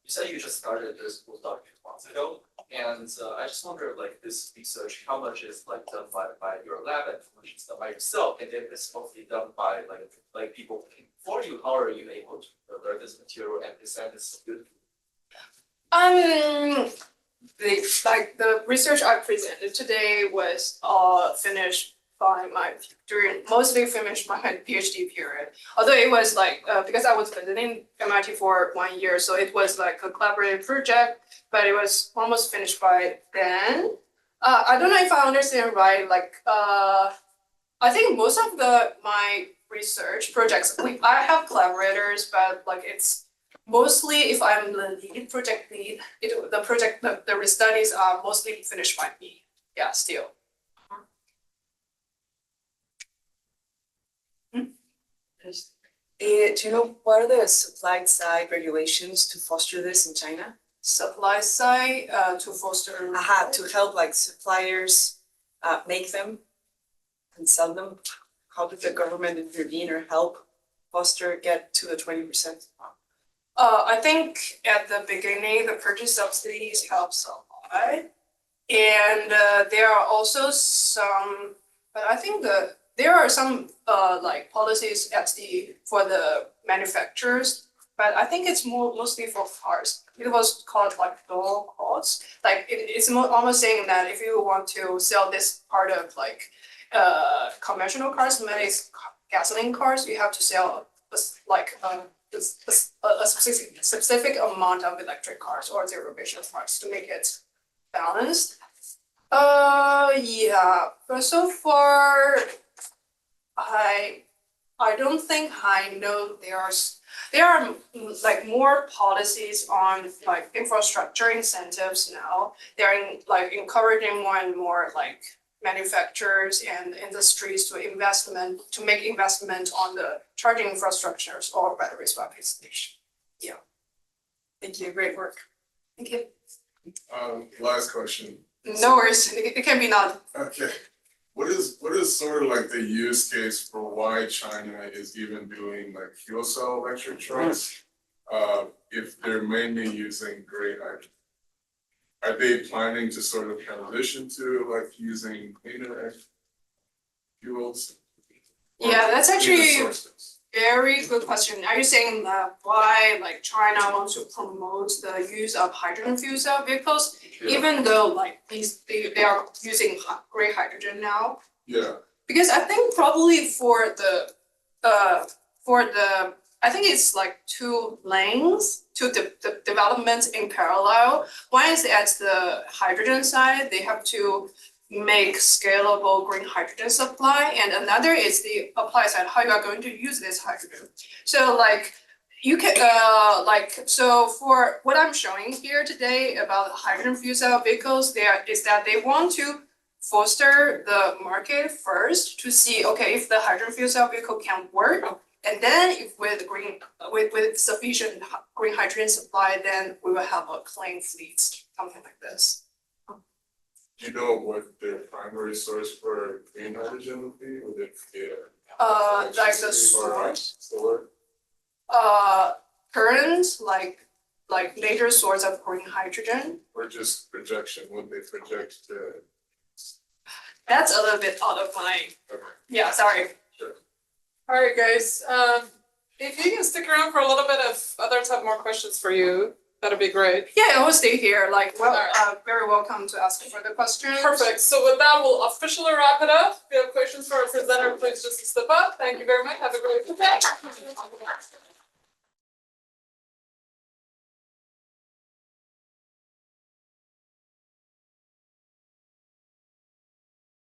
you said you just started this postdoc 2 months ago, and I just wonder, like, this research, how much is like done by your lab and how much is done by yourself? And if it's mostly done by like people for you, how are you able to learn this material and present this good? The research I presented today was finished by mostly finished by my PhD period. Although it was like because I was visiting MIT for 1 year, so it was like a collaborative project, but it was almost finished by then. I don't know if I understand right. Like I think most of my research projects, I have collaborators, but like it's mostly if I'm the lead project lead, the studies are mostly finished by me. Yeah, still. Do you know what are the supply side regulations to foster this in China? Supply side to foster. To help like suppliers make them and sell them. How did the government intervene or help foster get to the 20%? I think at the beginning, the purchase subsidies helps a lot. And there are also some, but I think there are some like policies for the manufacturers, but I think it's mostly for cars. It was called like dual costs. Like it's almost saying that if you want to sell this part of like conventional cars, many gasoline cars, you have to sell a specific amount of electric cars or zero emission cars to make it balanced. Yeah, but so far, I don't think I know there are like more policies on like infrastructure incentives now. They're encouraging more and more like manufacturers and industries to make investment on the charging infrastructures or battery swapping station. Yeah. Thank you, great work. Thank you. Last question. No worries, it can be not. Okay, what is sort of like the use case for why China is even doing like fuel cell electric trucks? If they're mainly using gray hydrogen? Are they planning to sort of transition to like using cleaner fuels? Yeah, that's actually cleaner sources? very good question. Are you saying that why like China wants to promote the use of hydrogen fuel cell vehicles, even though like they are using gray hydrogen now? Yeah. Because I think probably for the I think it's like two lanes, two developments in parallel. One is at the hydrogen side, they have to make scalable green hydrogen supply, and another is the apply side, how you are going to use this hydrogen. So like you can so for what I'm showing here today about hydrogen fuel cell vehicles, is that they want to foster the market first to see, okay, if the hydrogen fuel cell vehicle can work, and then if with sufficient green hydrogen supply, then we will have a clean fleet, something like this. Do you know what their primary source for green hydrogen would be? Would it be Like the electricity or source, solar? current, like major source of green hydrogen. Or just projection, what they project to? That's a little bit out of my, Okay. yeah, sorry. Alright, guys, if you can stick around for a little bit, if others have more questions for you, that'd be great. Yeah, I will stay here, like, well, very welcome to ask further questions. Perfect, so with that, we'll officially wrap it up. If you have questions for our presenter, please just step up. Thank you very much, have a great day.